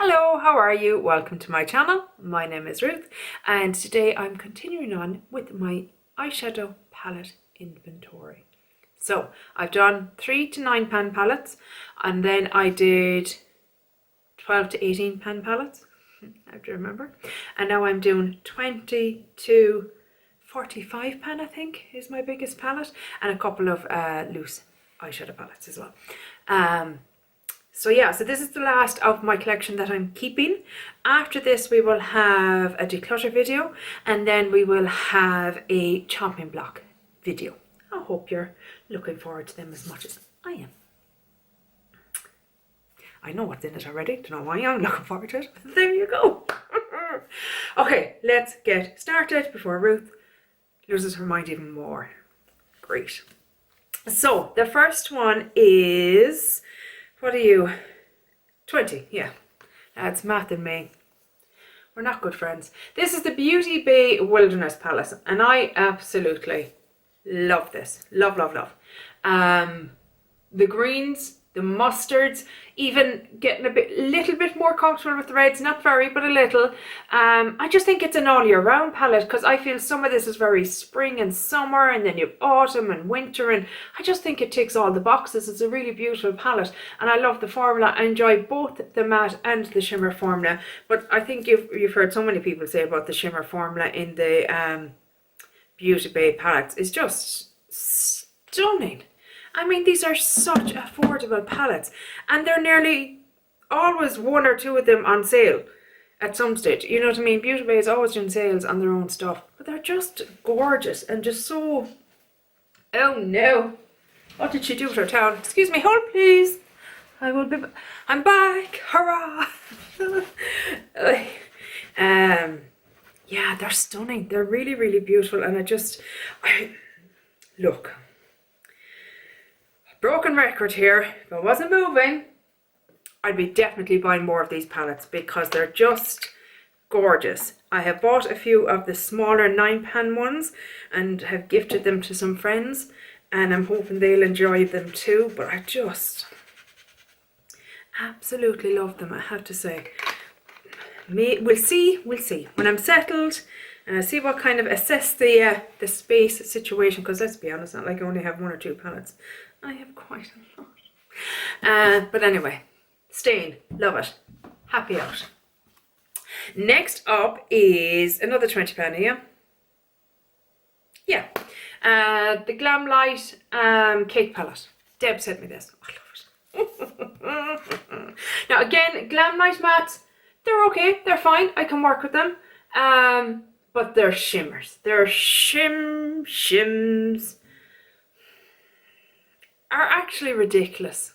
Hello, how are you? Welcome to my channel. My name is Ruth and today I'm continuing on with my eyeshadow palette inventory. So I've done 3 to 9 pan palettes and then I did 12 to 18 pan palettes, I have to remember, and now I'm doing 20 to 45 pan, I think is my biggest palette, and a couple of loose eyeshadow palettes as well. So this is the last of my collection that I'm keeping. After this we will have a declutter video and then we will have a chopping block video. I hope you're looking forward to them as much as I am. I know what's in it already, don't know why I'm looking forward to it. There you go. Okay, let's get started before Ruth loses her mind even more. Great. So the first one is, what are you? 20, yeah. That's math and me. We're not good friends. This is the Beauty Bay Wilderness Palette and I absolutely love this. Love, love, love. The greens, the mustards, even getting little bit more comfortable with the reds, not very, but a little. I just think it's an all year round palette because I feel some of this is very spring and summer and then you have autumn and winter, and I just think it ticks all the boxes. It's a really beautiful palette and I love the formula. I enjoy both the matte and the shimmer formula, but I think you've heard so many people say about the shimmer formula in the Beauty Bay palettes is just stunning. I mean, these are such affordable palettes and they're nearly always one or two of them on sale at some stage. You know what I mean? Beauty Bay is always doing sales on their own stuff, but they're just gorgeous and just so... Oh no! What did she do with her towel? Excuse me, hold please. I'm back! Hurrah! Yeah, they're stunning. They're really, really beautiful, and look. Broken record here. If I wasn't moving, I'd be definitely buying more of these palettes because they're just gorgeous. I have bought a few of the smaller 9 pan ones and have gifted them to some friends, and I'm hoping they'll enjoy them too, but I just absolutely love them, I have to say. We'll see when I'm settled and I see what kind of assess the space situation, because let's be honest, not like I only have 1 or 2 palettes. I have quite a lot. But anyway, staying, love it, happy out. Next up is another 20 penny, yeah. The Glam Light cake palette. Deb sent me this. I love it. Now again, Glam Light mattes, they're okay, they're fine, I can work with them. But they're shimmers. They're shims are actually ridiculous.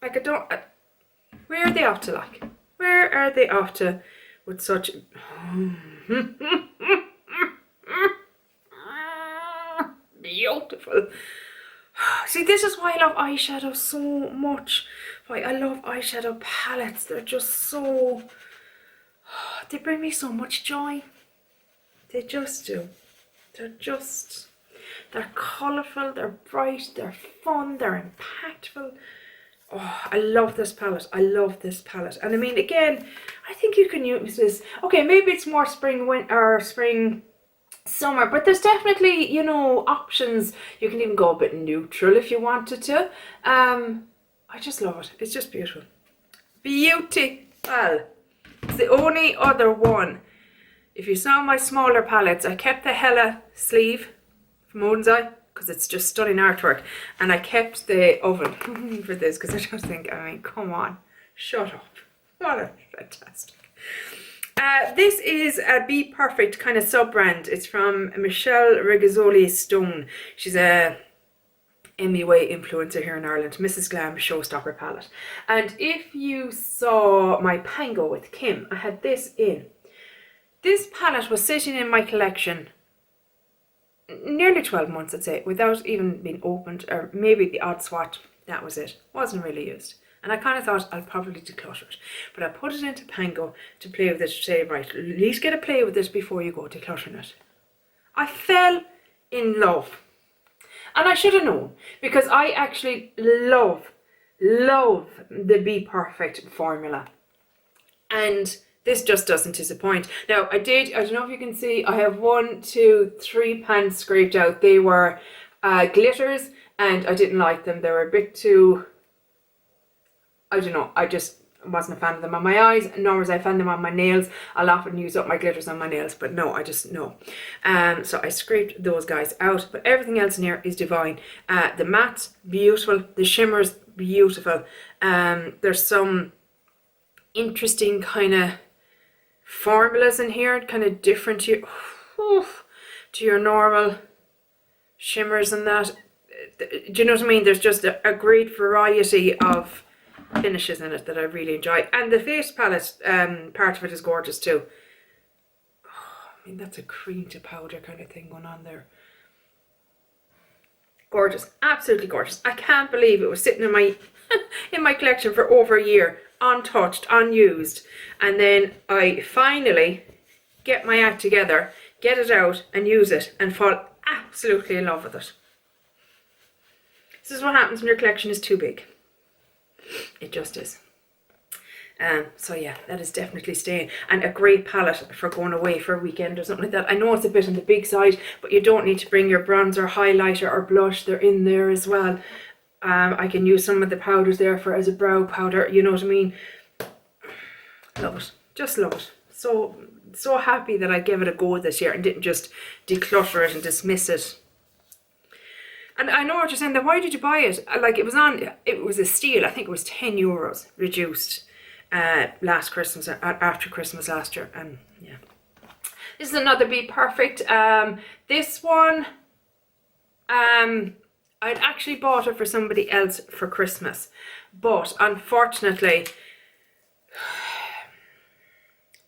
Like, where are they off to, like? Where are they off to with such... Beautiful. See, this is why I love eyeshadow so much. Why I love eyeshadow palettes. They're just so... They bring me so much joy. They just do. They're colourful, they're bright, they're fun, they're impactful. Oh, I love this palette. I love this palette. And I mean, again, I think you can use this. Okay, maybe it's more spring, winter, or spring, summer, but there's definitely, you know, options. You can even go a bit neutral if you wanted to. I just love it. It's just beautiful. Beautiful. It's the only other one. If you saw my smaller palettes, I kept the Hella sleeve from Odin's Eye because it's just stunning artwork, and I kept the oven for this because I just think, I mean, come on, shut up. What a fantastic. This is a Be Perfect kind of sub-brand. It's from Michelle Rigazzoli Stone. She's a MUA influencer here in Ireland, Mrs. Glam Showstopper palette. And if you saw my Pango with Kim, I had this in. This palette was sitting in my collection nearly 12 months, I'd say, without even being opened, or maybe the odd swatch. That was it. Wasn't really used. And I kind of thought I'll probably declutter it. But I put it into Pango to play with it, to say, right, at least get a play with this before you go decluttering it. I fell in love. And I should have known, because I actually love love the Be Perfect formula. And this just doesn't disappoint. Now, I don't know if you can see, I have 1, 2, 3 pans scraped out. They were glitters, and I didn't like them. They were a bit too, I don't know, I just wasn't a fan of them on my eyes, nor was I a fan of them on my nails. I'll often use up my glitters on my nails, but no, I just, no. So I scraped those guys out, but everything else in here is divine. The mattes, beautiful. The shimmers, beautiful. There's some interesting kind of formulas in here, kind of different to your normal shimmers and that. Do you know what I mean? There's just a great variety of finishes in it that I really enjoy, and the face palette part of it is gorgeous too. I mean, that's a cream to powder kind of thing going on there. Gorgeous, absolutely gorgeous. I can't believe it was sitting in my in my collection for over a year, untouched, unused, and then I finally get my act together, get it out and use it, and fall absolutely in love with it. This is what happens when your collection is too big. It just is. So yeah, that is definitely staying, and a great palette for going away for a weekend or something like that. I know it's a bit on the big side, but you don't need to bring your bronzer, highlighter or blush. They're in there as well. I can use some of the powders there for as a brow powder, you know what I mean. Love it, just love it. So happy that I gave it a go this year and didn't just declutter it and dismiss it. And I know what you're saying, then why did you buy it? Like, it was a steal. I think it was €10 reduced last Christmas, after Christmas last year. And yeah, this is another Be Perfect. This one, I'd actually bought it for somebody else for Christmas, but unfortunately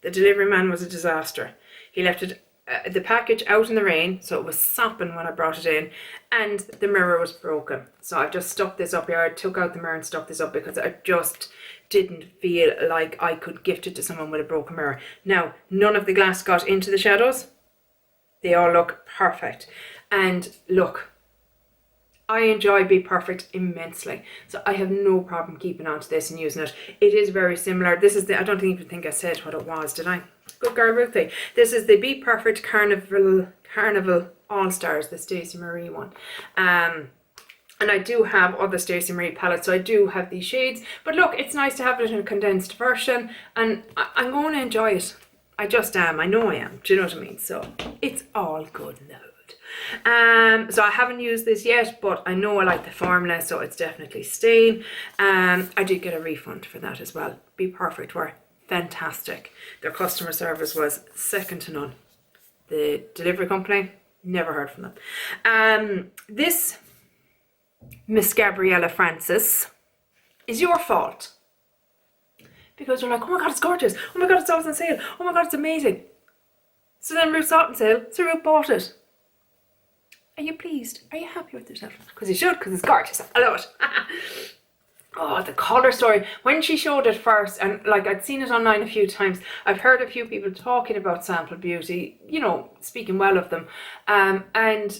the delivery man was a disaster. He left it the package out in the rain, so it was sopping when I brought it in, and the mirror was broken. So I've just stuck this up here. I took out the mirror and stuck this up because I just didn't feel like I could gift it to someone with a broken mirror. Now, none of the glass got into the shadows. They all look perfect. And look, I enjoy Be Perfect immensely, so I have no problem keeping on to this and using it. It is very similar. This is the, I don't even think I said what it was, did I? Good girl, Ruthie. This is the Be Perfect Carnival All-Stars, the Stacey Marie one. And I do have other Stacey Marie palettes, so I do have these shades. But look, it's nice to have it in a condensed version, and I'm going to enjoy it. I just am. I know I am. Do you know what I mean? So it's all good now. So I haven't used this yet, but I know I like the formula, so it's definitely staying. I did get a refund for that as well. Be Perfect were fantastic. Their customer service was second to none. The delivery company, never heard from them. This Miss Gabriella Francis is your fault, because you're like, oh my god, it's gorgeous, oh my god, it's always on sale, oh my god, it's amazing. So then Ruth saw it on sale, so Ruth bought it. Are you pleased? Are you happy with yourself? Because you should, because it's gorgeous. I love it. Oh, the colour story. When she showed it first, and like I'd seen it online a few times, I've heard a few people talking about Sample Beauty, you know, speaking well of them. And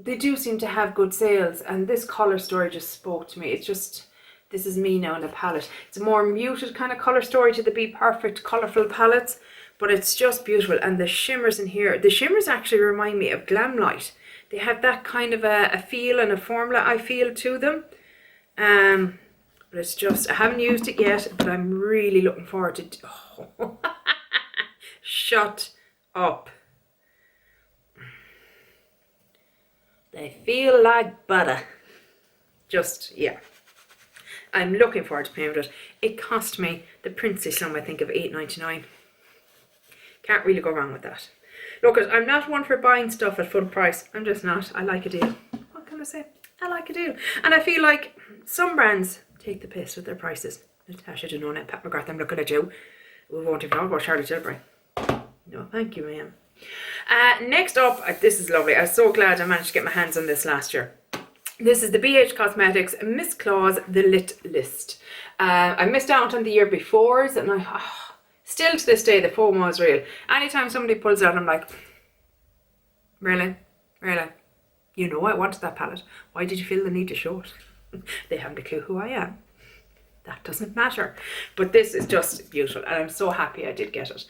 they do seem to have good sales. And this colour story just spoke to me. It's just, this is me now in a palette. It's a more muted kind of colour story to the Be Perfect colourful palettes. But it's just beautiful. And the shimmers in here, the shimmers actually remind me of Glam Light. They have that kind of a feel and a formula, I feel, to them. But it's just, I haven't used it yet, but I'm really looking forward to... Oh. Shut up. They feel like butter. Just, yeah. I'm looking forward to playing with it. It cost me the princely sum, I think, of $8.99. Can't really go wrong with that. Look, I'm not one for buying stuff at full price. I'm just not. I like a deal. What can I say? I like a deal. And I feel like some brands take the piss with their prices. Natasha Denona, Pat McGrath, I'm looking at you. We won't even talk about Charlotte Tilbury. No, thank you, ma'am. Next up, this is lovely. I was so glad I managed to get my hands on this last year. This is the BH Cosmetics Miss Claus The Lit List. I missed out on the year before's, and I... Still to this day, the FOMO is real. Anytime somebody pulls it out, I'm like, really? Really? You know I wanted that palette. Why did you feel the need to show it? They haven't a clue who I am. that doesn't matter. But this is just beautiful, and I'm so happy I did get it.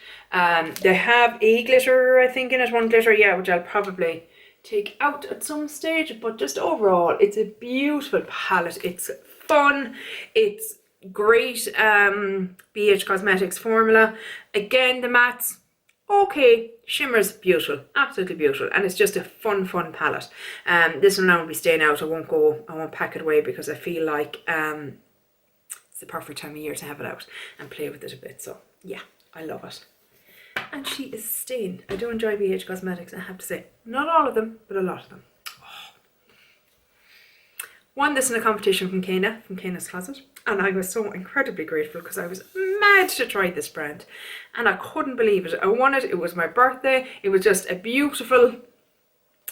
They have a glitter, I think, in it, one glitter, yeah, which I'll probably take out at some stage, but just overall, it's a beautiful palette. It's fun, it's great BH Cosmetics formula. Again, the mattes, okay, shimmers, beautiful, absolutely beautiful, and it's just a fun palette. This one now will be staying out. I won't pack it away because I feel like it's the perfect time of year to have it out and play with it a bit. So yeah, I love it. And she is staying. I do enjoy BH Cosmetics, I have to say. Not all of them, but a lot of them. Oh. Won this in a competition from Kana, from Kana's Closet. And I was so incredibly grateful because I was mad to try this brand. And I couldn't believe it. I won it. It was my birthday. It was just a beautiful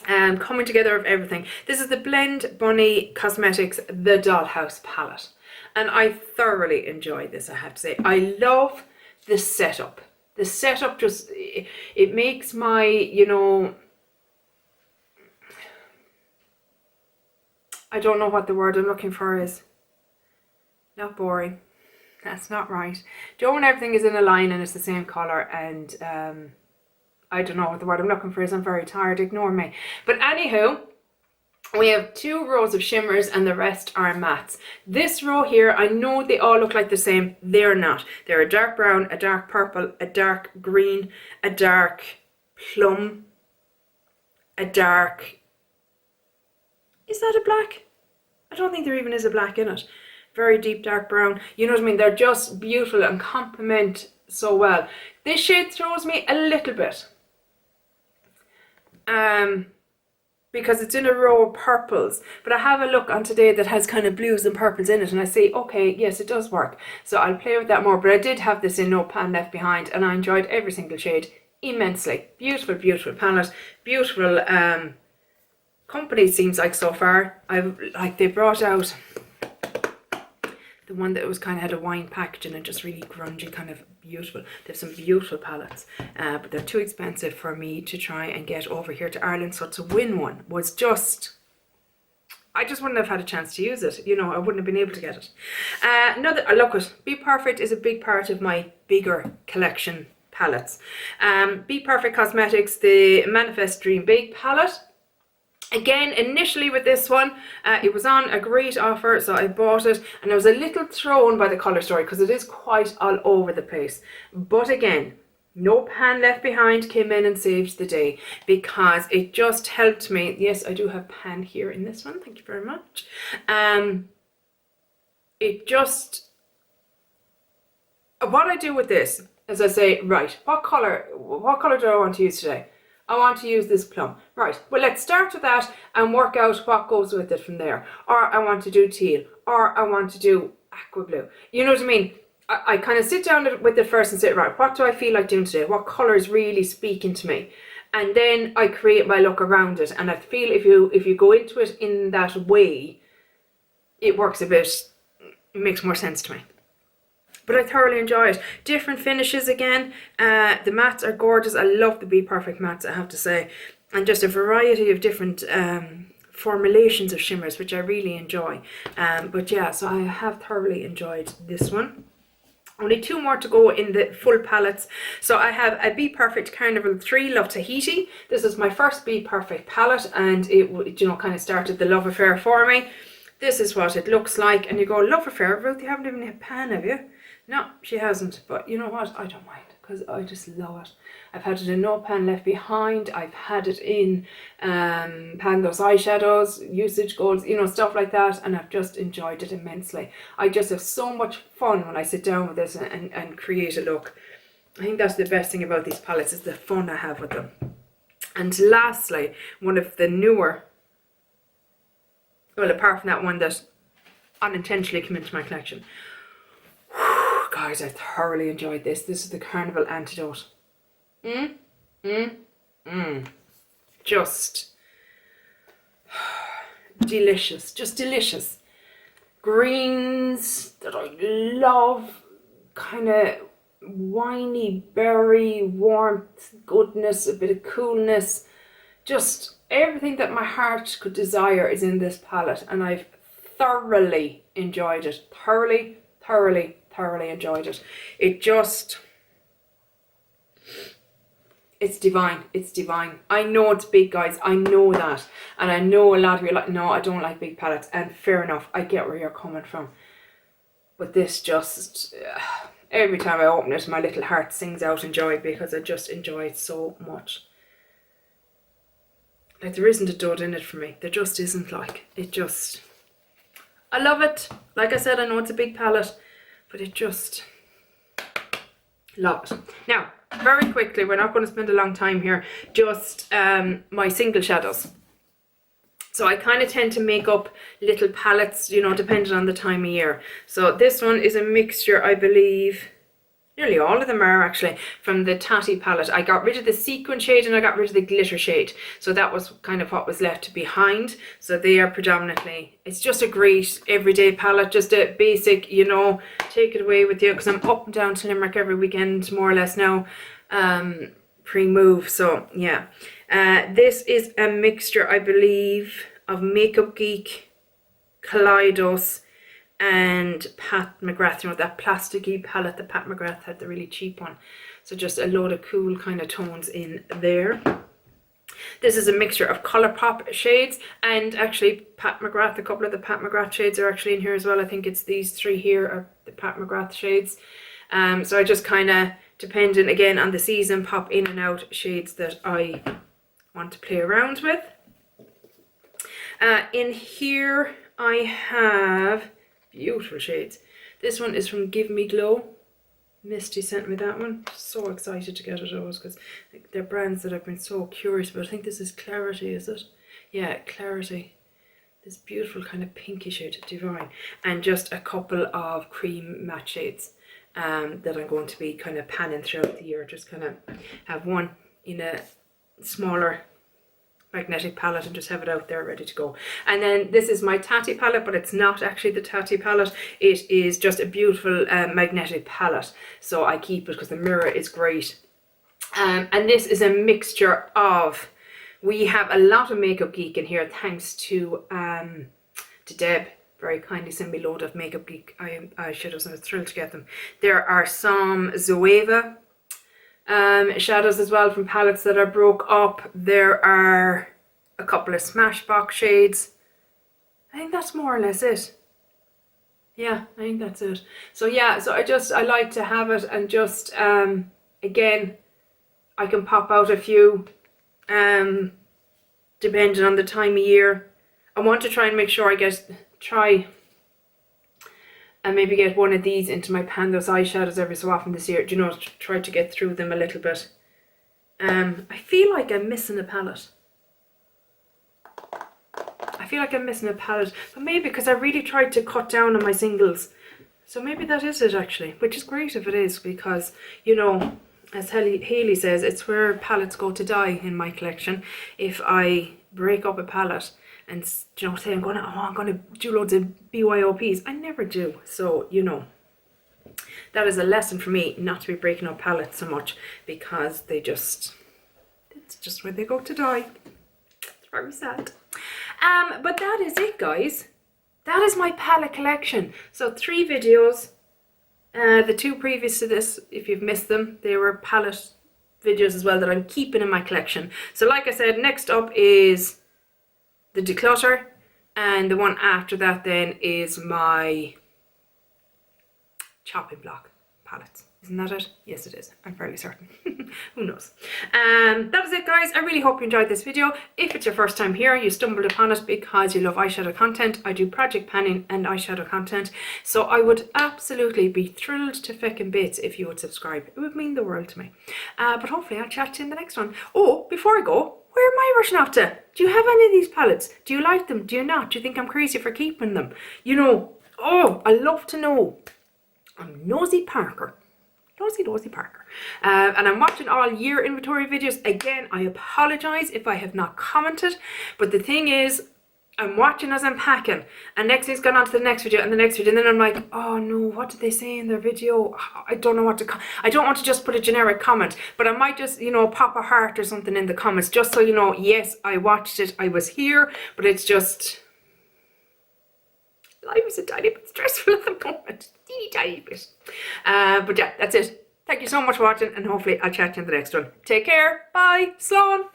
coming together of everything. This is the Blend Bunny Cosmetics The Dollhouse palette. And I thoroughly enjoyed this, I have to say. I love the setup. The setup just, it makes my, you know, I don't know what the word I'm looking for is. Not boring. That's not right. Do you know when everything is in a line and it's the same colour, and I don't know what the word I'm looking for is. I'm very tired, ignore me. But anywho, we have 2 rows of shimmers and the rest are mattes. This row here, I know they all look like the same. They're not. They're a dark brown, a dark purple, a dark green, a dark plum, a dark... Is that a black? I don't think there even is a black in it. Very deep dark brown. You know what I mean? They're just beautiful and complement so well. This shade throws me a little bit. Because it's in a row of purples, but I have a look on today that has kind of blues and purples in it, and I say, okay, yes, it does work. So I'll play with that more, but I did have this in No Pan Left Behind, and I enjoyed every single shade immensely. Beautiful, beautiful palette, beautiful company seems like so far. They brought out the one that was kind of had a wine packaging and just really grungy, kind of beautiful. They have some beautiful palettes, but they're too expensive for me to try and get over here to Ireland. So to win one was just, I just wouldn't have had a chance to use it. You know, I wouldn't have been able to get it. Another, look it, Be Perfect is a big part of my bigger collection palettes. Be Perfect Cosmetics, the Manifest Dream Big palette. Again, initially with this one, it was on a great offer, so I bought it, and I was a little thrown by the colour story because it is quite all over the place. But again, No Pan Left Behind came in and saved the day because it just helped me. Yes, I do have pan here in this one, thank you very much. It just, what I do with this is I say, right, what colour do I want to use today? I want to use this plum. Right, well, let's start with that and work out what goes with it from there. Or I want to do teal, or I want to do aqua blue. You know what I mean? I kind of sit down with it first and say, right, what do I feel like doing today? What colour is really speaking to me? And then I create my look around it. And I feel if you go into it in that way, it works a bit, it makes more sense to me. But I thoroughly enjoy it. Different finishes again. The mattes are gorgeous. I love the Be Perfect mattes, I have to say. And just a variety of different formulations of shimmers, which I really enjoy. But yeah, so I have thoroughly enjoyed this one. Only 2 more to go in the full palettes. So I have a Be Perfect Carnival 3 Love Tahiti. This is my first Be Perfect palette, and it, you know, kind of started the love affair for me. This is what it looks like, and you go, love affair, Ruth, you haven't even had pan, have you? No, she hasn't, but you know what? I don't mind because I just love it. I've had it in No Pan Left Behind. I've had it in Pando's eyeshadows, usage goals, you know, stuff like that, and I've just enjoyed it immensely. I just have so much fun when I sit down with this and create a look. I think that's the best thing about these palettes is the fun I have with them. And lastly, one of the newer, well, apart from that one that unintentionally came into my collection. Guys, I thoroughly enjoyed this. This is the Carnival Antidote. Just delicious. Just delicious. Greens that I love. Kind of winey berry, warmth, goodness, a bit of coolness. Just everything that my heart could desire is in this palette. And I've thoroughly enjoyed it. thoroughly enjoyed it. It just, it's divine. It's divine. I know it's big, guys. I know that. And I know a lot of you are like, no, I don't like big palettes. And fair enough. I get where you're coming from. But this just, every time I open it, my little heart sings out in joy because I just enjoy it so much. Like, there isn't a dud in it for me. There just isn't, like, it just, I love it. Like I said, I know it's a big palette, but it just, love it. Now, very quickly, we're not going to spend a long time here, just my single shadows. So I kind of tend to make up little palettes, you know, depending on the time of year. So this one is a mixture, I believe, nearly all of them are actually, from the Tahiti palette. I got rid of the sequin shade and I got rid of the glitter shade. So that was kind of what was left behind. So they are predominantly, it's just a great everyday palette, just a basic, you know, take it away with you, because I'm up and down to Limerick every weekend, more or less now, pre-move. So yeah. This is a mixture, I believe, of Makeup Geek, Kaleidos, and Pat McGrath. You know, that plasticky palette that Pat McGrath had, the really cheap one. So just a load of cool kind of tones in there. This is a mixture of Colourpop shades, and actually Pat McGrath, a couple of the Pat McGrath shades are actually in here as well. I think it's these three here are the Pat McGrath shades. So I just kind of, depending again on the season, pop in and out shades that I want to play around with. In here I have beautiful shades. This one is from Give Me Glow. Misty sent me that one. So excited to get it those, because they're brands that I've been so curious about. I think this is Clarity, is it? Yeah, Clarity. This beautiful kind of pinky shade, divine. And just a couple of cream matte shades that I'm going to be kind of panning throughout the year. Just kind of have one in a smaller magnetic palette and just have it out there ready to go. And then this is my Tahiti palette, but it's not actually the Tahiti palette. It is just a beautiful magnetic palette. So I keep it because the mirror is great. And this is a mixture of, we have a lot of Makeup Geek in here, thanks to Deb. Very kindly sent me a load of Makeup Geek eyeshadows, and I was thrilled to get them. There are some Zoeva shadows as well from palettes that are broke up. There are a couple of Smashbox shades. I think that's more or less it. Yeah, I think that's it. So yeah, so I like to have it, and just again, I can pop out a few depending on the time of year. I want to try and make sure I try and maybe get one of these into my pan, those eyeshadows, every so often this year. Do you know, try to get through them a little bit. I feel like I'm missing a palette. But maybe because I really tried to cut down on my singles. So maybe that is it actually, which is great if it is, because, you know, as Haley says, it's where palettes go to die in my collection. If I break up a palette and, you know, say I'm gonna do loads of BYOPs, I never do. So, you know, that is a lesson for me, not to be breaking up palettes so much, because it's just where they go to die. It's very sad. But that is it, guys. That is my palette collection. So 3 videos. The 2 previous to this, if you've missed them, they were palette videos as well that I'm keeping in my collection. So like I said, next up is the Declutter, and the one after that then is my chopping block palettes. Isn't that it? Yes, it is. I'm fairly certain. Who knows? That is it, guys. I really hope you enjoyed this video. If it's your first time here, you stumbled upon it because you love eyeshadow content. I do project panning and eyeshadow content. So I would absolutely be thrilled to feckin' bits if you would subscribe. It would mean the world to me. But hopefully I'll chat to you in the next one. Oh, before I go, where am I rushing off to? Do you have any of these palettes? Do you like them? Do you not? Do you think I'm crazy for keeping them? You know, oh, I love to know. I'm Nosy Parker. Nosy Parker. And I'm watching all year inventory videos. Again, I apologize if I have not commented, but the thing is, I'm watching as I'm packing, and next thing's gone on to the next video and the next video, and then I'm like, oh no, what did they say in their video? I don't know what to I don't want to just put a generic comment, but I might just, you know, pop a heart or something in the comments, just so you know, yes, I watched it, I was here, but it's just, life is a tiny bit stressful at the moment. teeny tiny bit. But yeah, that's it. Thank you so much for watching, and hopefully I'll chat to you in the next one. Take care. Bye. Slán.